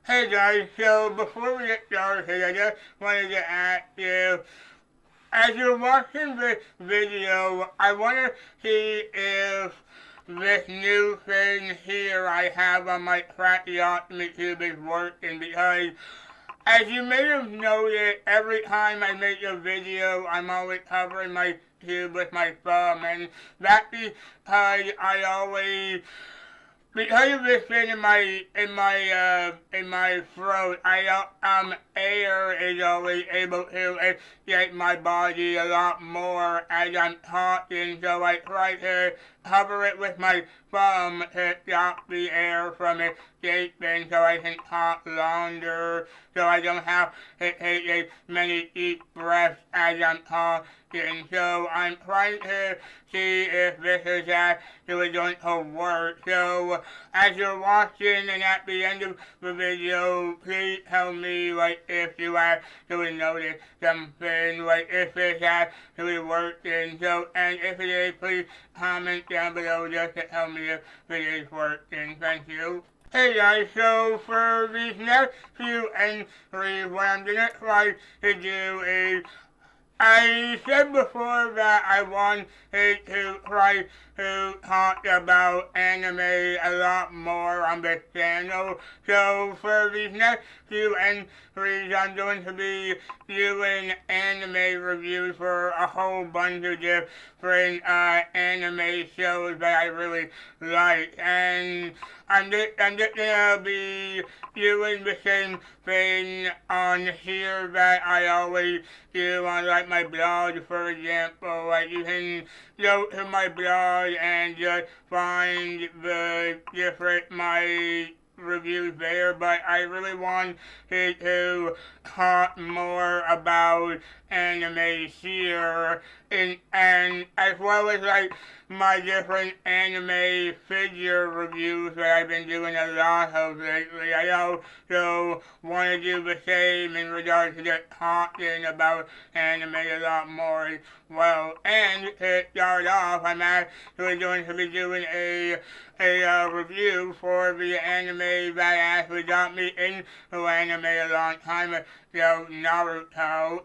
Hey guys, so before we get started, I just wanted to ask you, as you're watching this video, I want to see if this new thing here I have on my tracheostomy tube is working, because as you may have noticed, every time I make a video, I'm always covering my tube with my thumb, and that's because I always because of this thing in my throat, air is always able to escape my body a lot more as I'm talking. So I try to cover it with my thumb to stop the air from escaping, so I can talk longer, so I don't have to take as many deep breaths as I'm talking. So I'm trying to see if this is actually going to work. So as you're watching and at the end of the video, please tell me if you actually notice something, if it's actually working. So, and if it is, please comment down below just to tell me if it is working. Thank you. Hey guys, so for these next few entries, what I'm gonna try to do is, I said before that I wanted to try to talk about anime a lot more on this channel. So for these next few entries, I'm going to be doing anime reviews for a whole bunch of different anime shows that I really like. And I'm just gonna be doing the same thing on here that I always do on my blog, for example. You can go to my blog and just find the different my reviews there, but I really wanted to talk more about anime here, and as well as my different anime figure reviews that I've been doing a lot of lately. I also want to do the same in regards to just talking about anime a lot more as well. And to start off, I'm actually going to be doing a review for the anime that actually got me into anime a long time ago, Naruto.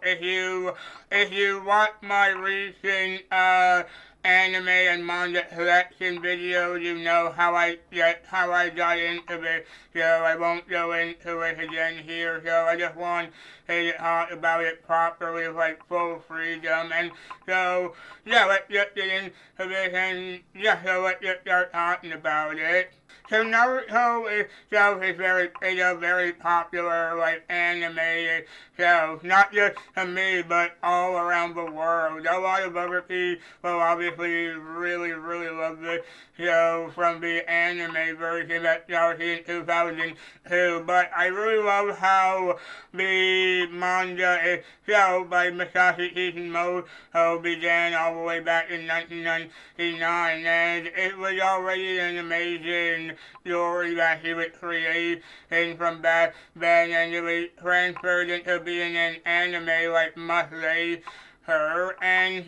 If you watch my recent anime and manga collection video, you know how I got into this, so I won't go into it again here. So I just want to talk about it properly with full freedom. And so yeah, let's just get into this, and yeah, so let's just start talking about it. So Naruto itself is a very popular anime itself, not just to me but all around the world. A lot of other people obviously really love this show from the anime version that started in 2002, but I really love how the manga itself by Masashi Kishimoto began all the way back in 1999, and it was already an amazing story that he was creating from back then, and it was transferred into being an anime much later. And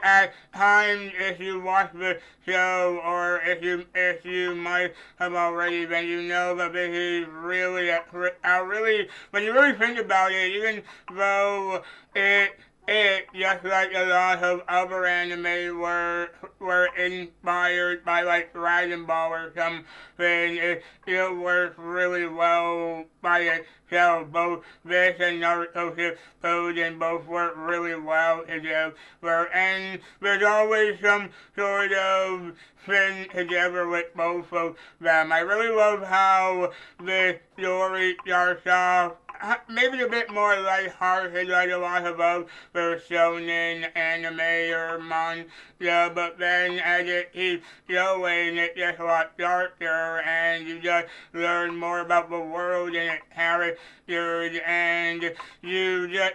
at times, if you watch the show, or if you might have already, then you know that this is really when you really think about it, even though it, just like a lot of other anime were inspired by Dragon Ball or something, it still works really well by itself. Both this and Naruto Shippuden both work really well together, and there's always some sort of thing together with both of them. I really love how the story starts off maybe a bit more lighthearted like a lot of other shonen anime or manga, but then as it keeps going, it gets a lot darker, and you just learn more about the world and its characters, and you just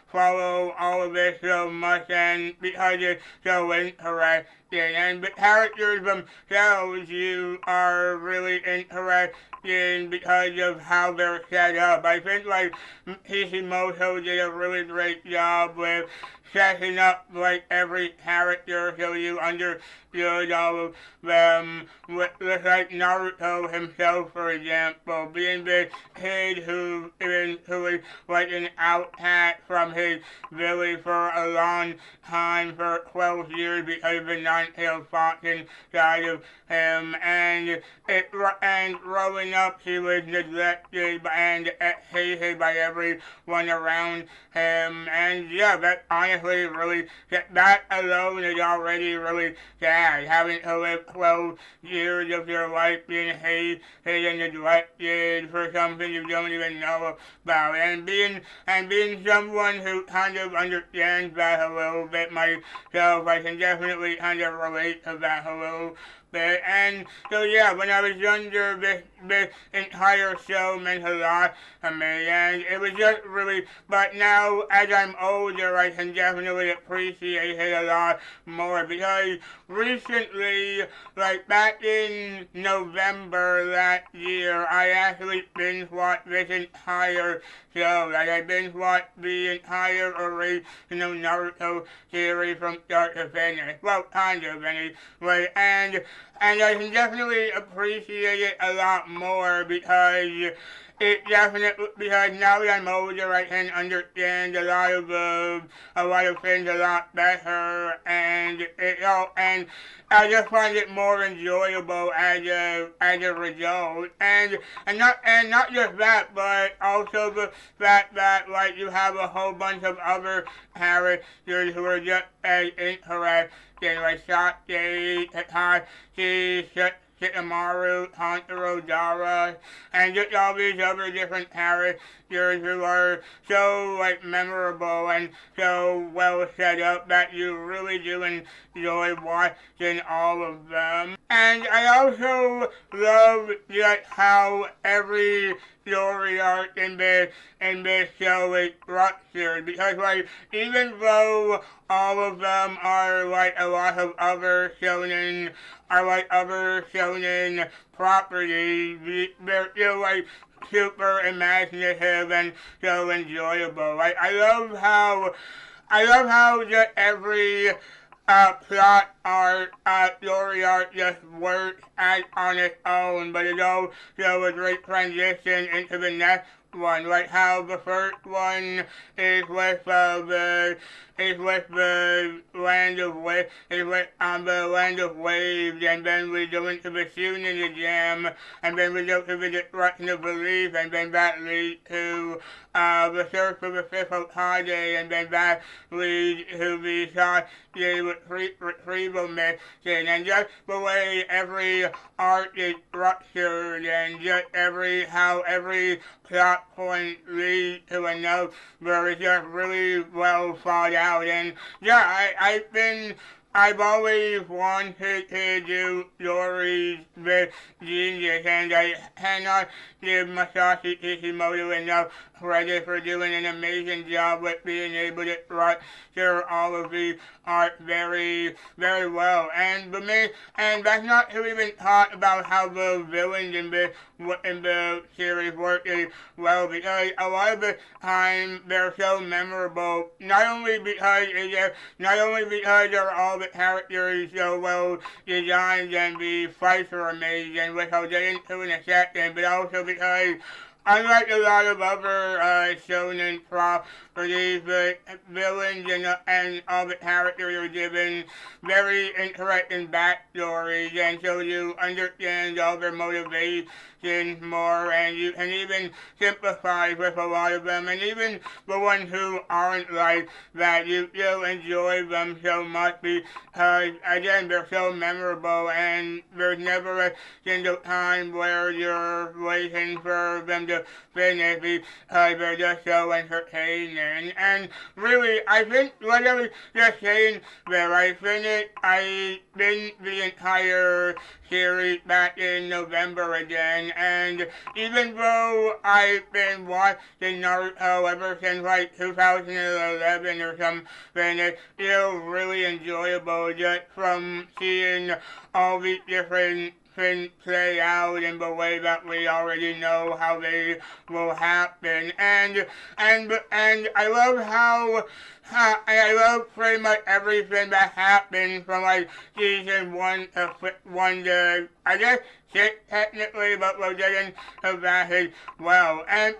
follow all of this so much, and because it's so interesting. And the characters themselves you are really interested because of how they're set up. I think Kishimoto did a really great job with setting up like every character so you understood all of them. With like Naruto himself, for example, being the kid who eventually like an outcast from his village for a long time, for 12 years, because of the nine-tailed fox inside of him, and growing up he was neglected and hated by everyone around him, and yeah, that honestly really, that alone is already really sad, having to live 12 years of your life being hated and neglected for something you don't even know about, and being someone who kind of understands that a little bit myself. I can definitely kind of relate to that a little bit. And so yeah, when I was younger, this entire show meant a lot to me, and it was just really. But now, as I'm older, I can definitely appreciate it a lot more, because recently, like back in November last year, I actually binge watched this entire show. Like I binge watched the entire original Naruto series from start to finish. Well, kind of anyway, and I can definitely appreciate it a lot more, because now that I'm older, I can understand a lot of things a lot better, and I just find it more enjoyable as a result, and not just that, but also the fact that like you have a whole bunch of other characters who are just as interesting, like Sasuke, Kakashi, Shikamaru, Hantaro, Dara, and just all these other different characters who are so like memorable and so well set up that you really do enjoy watching all of them. And I also love just how every story arc in this show is structured, because like even though all of them are like a lot of other shonen properties, they're still like super imaginative and so enjoyable. Like I love how just every plot art, story art just works as on its own, but it also a great transition into the next one. Like how the first one is with the land of the land of waves, and then we go into the shooting of the jam, and then we go to the destruction of belief, and then that leads to the search for the fifth Hokage, and then that leads to the retrieval mission, and just the way every art is structured, and just how every plot point leads to another is just really well thought out. And yeah, I've always wanted to do stories with genius, and I cannot give Masashi Kishimoto enough credit for doing an amazing job with being able to structure all of the art very, very well. And that's not to even talk about how the villains in the series work as well, because a lot of the time they're so memorable, not only because they're all the characters so well designed and the fights are amazing, which I'll get into in a second, but also because unlike a lot of other shonen properties, the villains and all the characters are given very interesting backstories, and so you understand all their motivations more, and you can even sympathize with a lot of them, and even the ones who aren't like that, you still enjoy them so much because, again, they're so memorable, and there's never a single time where you're waiting for them to finish because they're just so entertaining. And really, I think, like I was just saying there, I finished the entire series back in November again, and even though I've been watching Naruto ever since like 2011 or something, it's still really enjoyable just from seeing all these different things play out in the way that we already know how they will happen. And I love and I love pretty much everything that happened from like season one to I guess six technically, but we're getting to that as well. And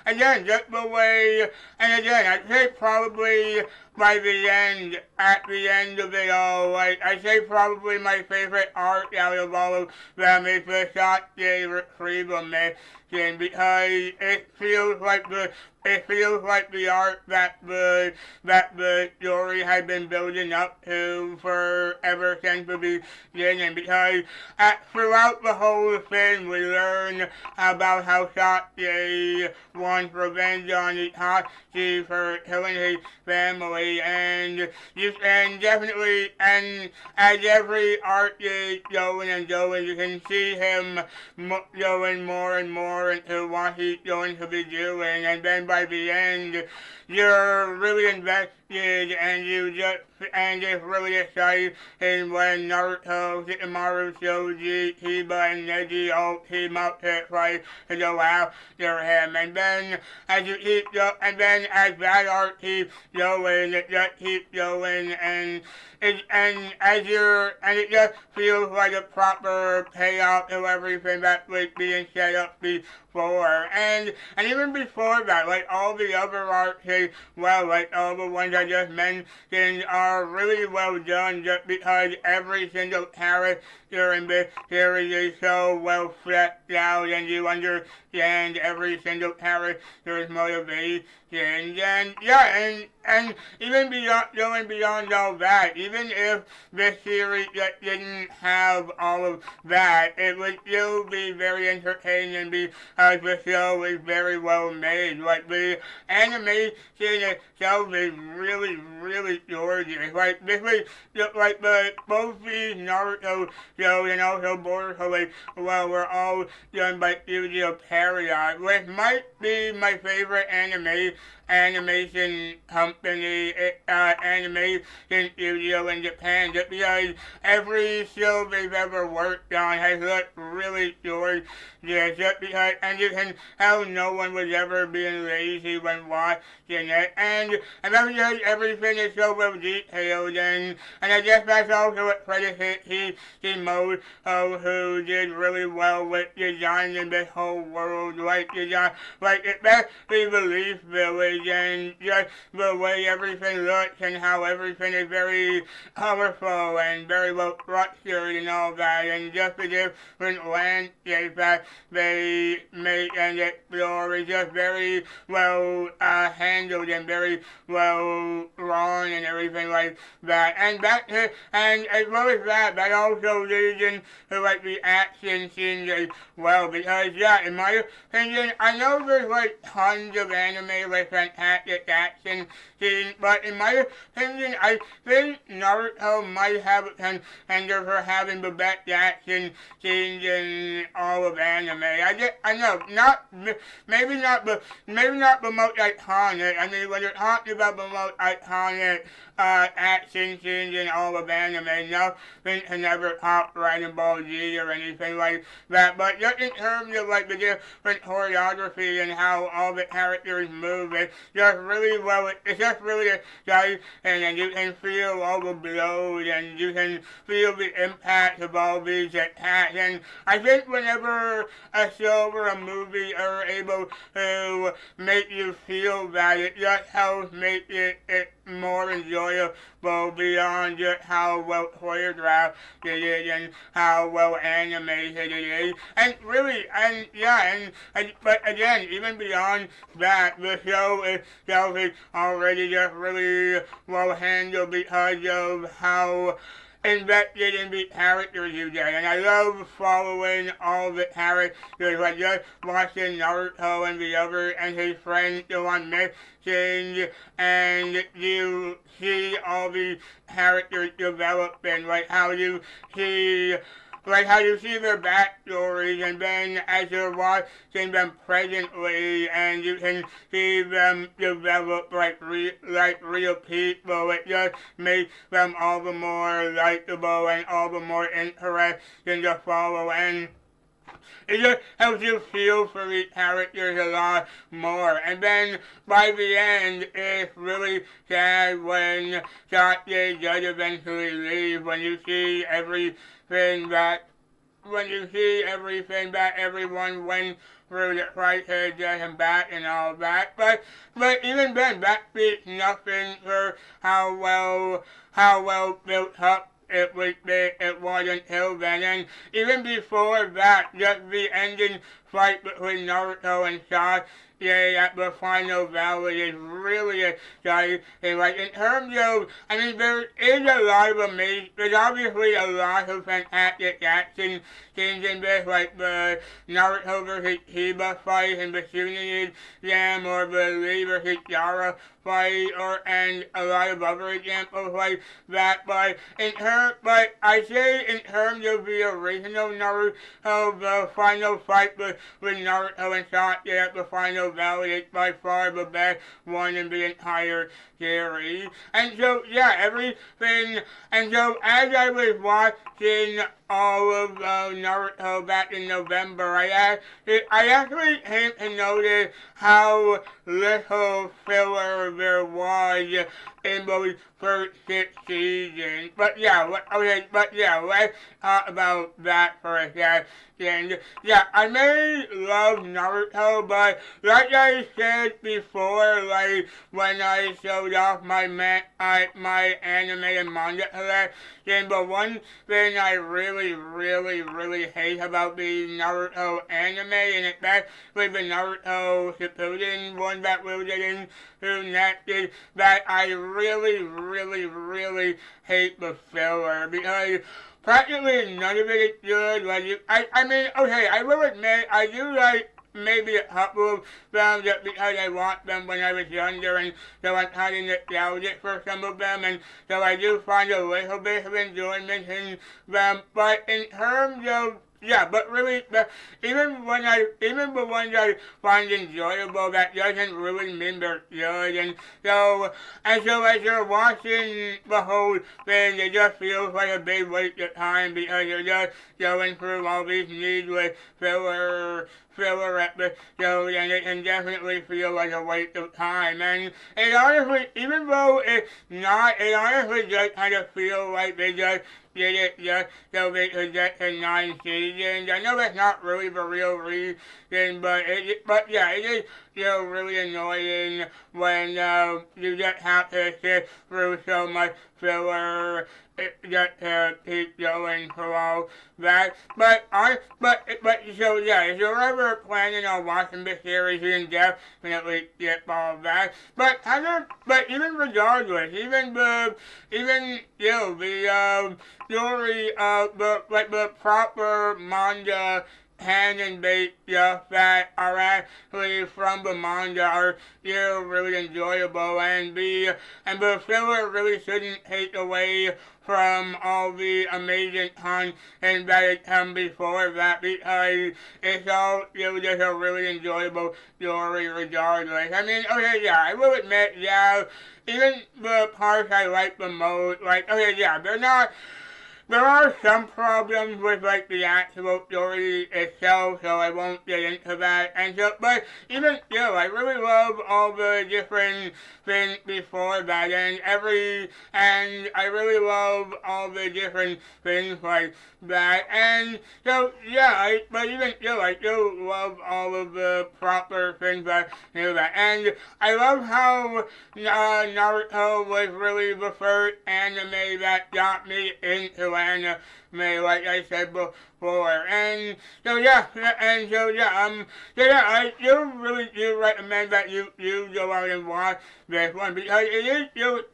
again, just the way, and again, I'd say probably by at the end of it all, like I'd say probably my favorite arc out of all of them is the Sasuke retrieval mission because it feels like the arc that the story had been building up to for ever since the beginning. Because throughout the whole thing, we learn about how Sasuke wants revenge on Itachi for killing his family, and definitely, and as every arc is going, you can see him going more and more into what he's going to be doing, and then by the end, you're really invested and it's really exciting when Naruto, Shikamaru, Shoji, Hiba, and Neji all team up to fight to go after him. And then as that arc keeps going, it just keeps going, and it just feels like a proper payoff to everything that was being set up before. And even before that, like all the other arcs as well, like all the ones I just mentioned are really well done just because every single character in this series is so well fleshed out and you understand every single character's motivation. And even going beyond all that, even if this series just didn't have all of that, it would still be very entertaining because the show is very well made. Like the animation itself is really, really gorgeous. Like this was like both these Naruto shows and also Boruto were all done by Studio Period, which might be my favorite animation company, animation studio in Japan, just because every show they've ever worked on has looked really gorgeous, just because, and you can tell no one was ever being lazy when watching it, and that's because everything is so well detailed, and I guess that's also what credit Kishimoto, who did really well with designing this whole world, like especially the Leaf Village, and just the way everything looks and how everything is very colorful and very well structured and all that, and just the different landscapes that they make and explore is just very well handled and very well drawn and everything like that. And as well as that also leads into like the action scenes as well, because in my opinion, I know there's like tons of anime with fantastic action scenes, but in my opinion, I think Naruto might have a contender for having the best action scenes in all of anime. I know, maybe not the most iconic. I mean, when you're talking about the most iconic action scenes in all of anime, nothing can ever top Dragon Ball Z or anything like that. But just in terms of like the different choreography and how all the characters move, it's just really exciting, and you can feel all the blows and you can feel the impact of all these attacks. And I think whenever a show or a movie are able to make you feel that, it just helps make it more enjoyable beyond just how well choreographed it is and how well animated it is. And really, but again, even beyond that, the show itself is already just really well handled because of how invested in the characters you get, and I love following all the characters, like just watching Naruto and his friends go on missions, and you see all the characters developing, like how you see like how you see their backstories, and then as you're watching them presently, and you can see them develop like real people, it just makes them all the more likable and all the more interesting to follow. And it just helps you feel for these characters a lot more. And then by the end, it's really sad when Satya does eventually leave, when you see everything that everyone went through to try to get him back and all that. But even then, that speaks nothing for how well built up it was until then. And even before that, just the ending fight between Naruto and Sasuke at the final valley is really exciting. Like, in terms of, I mean, there is a lot of amazing, there's obviously a lot of fantastic action scenes in this, like the Naruto versus Hiba fight and the Tsunade Jam, or the Lee versus Yara fight, and a lot of other examples like that. But I say in terms of the original Naruto, the final fight with Naruto and Sasuke at the final valley is by far the best one in the entire series. And so, yeah, everything, and so as I was watching all of Naruto back in November, I actually came to notice how little filler there was in those first 6 seasons. But yeah, let's talk about that for a second. Yeah, I may love Naruto, but like I said before, like when I showed off my anime and manga collection, the one thing I really hate about the Naruto anime, and especially the Naruto Shippuden one that we'll get into next, is that I really hate the filler, because practically none of it is good. I mean, okay, I will admit, I do like maybe a couple of them just because I watched them when I was younger, and so I'm kind of nostalgic for some of them, and so I do find a little bit of enjoyment in them. But in terms of, yeah, but really, even the ones I find enjoyable, that doesn't really mean they're good. And so as you're watching the whole thing, it just feels like a big waste of time, because you're just going through all these needless filler episodes, and it can definitely feel like a waste of time. And it honestly, even though it's not, it honestly just kind of feels like they just did it just so they could get to 9 seasons. I know that's not really the real reason, but yeah, it is really annoying when you just have to sit through so much filler just to keep going for all that. So yeah, if you're ever planning on watching the series, you can definitely skip all that. But even regardless, even the story of the proper manga canon-based stuff that are actually from the manga are really enjoyable, and the filler really shouldn't take away from all the amazing content that has come before that, because it's all just a really enjoyable story regardless. I mean, okay, yeah, I will admit, yeah, even the parts I like the most, like, okay, yeah, there are some problems with like the actual story itself, so I won't get into that. But even still, I really love all the different things before that, and I really love all the different things like that. And so yeah, but even still, I do love all of the proper things that do that. And I love how Naruto was really the first anime that got me into anime, like I said before. And so yeah, I really do recommend that you go out and watch this one, because it is just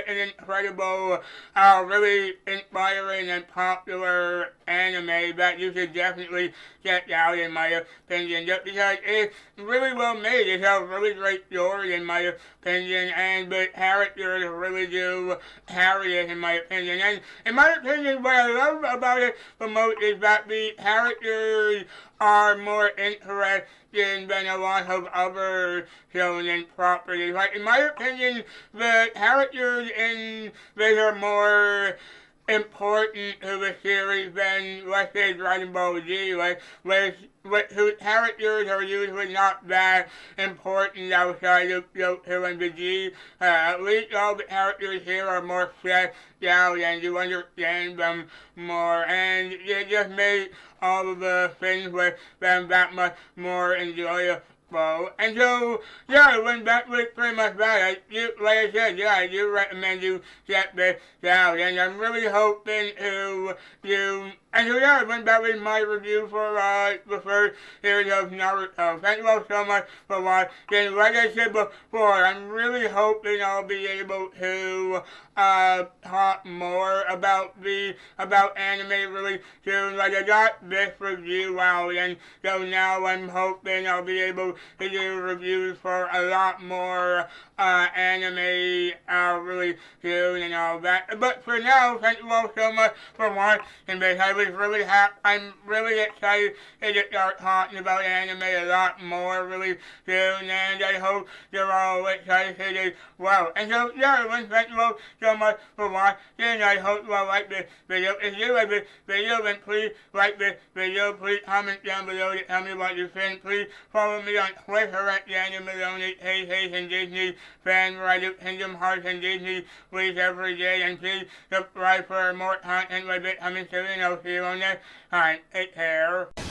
an incredible, really inspiring and popular anime that you should definitely check out, in my opinion, just because it's really well made. It's a really great story, in my opinion, and the characters really do carry it, in my opinion. And in my opinion, what I love about it the most is that the characters are more interesting than a lot of other shonen properties. Like, in my opinion, the characters in this are more important to the series than, let's say, Dragon Ball Z, like, whose characters are usually not that important outside of Goku and Vegeta. At least all the characters here are more fleshed out and you understand them more, and it just made all of the things with them that much more enjoyable. And so, yeah, when that was pretty much that, like I said, yeah, I do recommend you check this out, and I'm really hoping to you. And so, yeah, when that was my review for the first series of Naruto. Thank you all so much for watching. Like I said before, I'm really hoping I'll be able to talk more about anime really soon. Like, I got this review out, and so now I'm hoping I'll be able to do reviews for a lot more anime really soon and all that. But for now, thank you all so much for watching this. I'm really excited to start talking about anime a lot more really soon, and I hope you're all excited as well. And so, yeah, everyone, thank you all so much for watching. I hope you all like this video. If you like this video, then please like this video. Please comment down below to tell me what you think. Please follow me on Twitter at Maloney, and Disney fan, where I do Kingdom Hearts and Disney Please every day, and please subscribe for more content like this coming soon, and I'll see you on next time. Take care.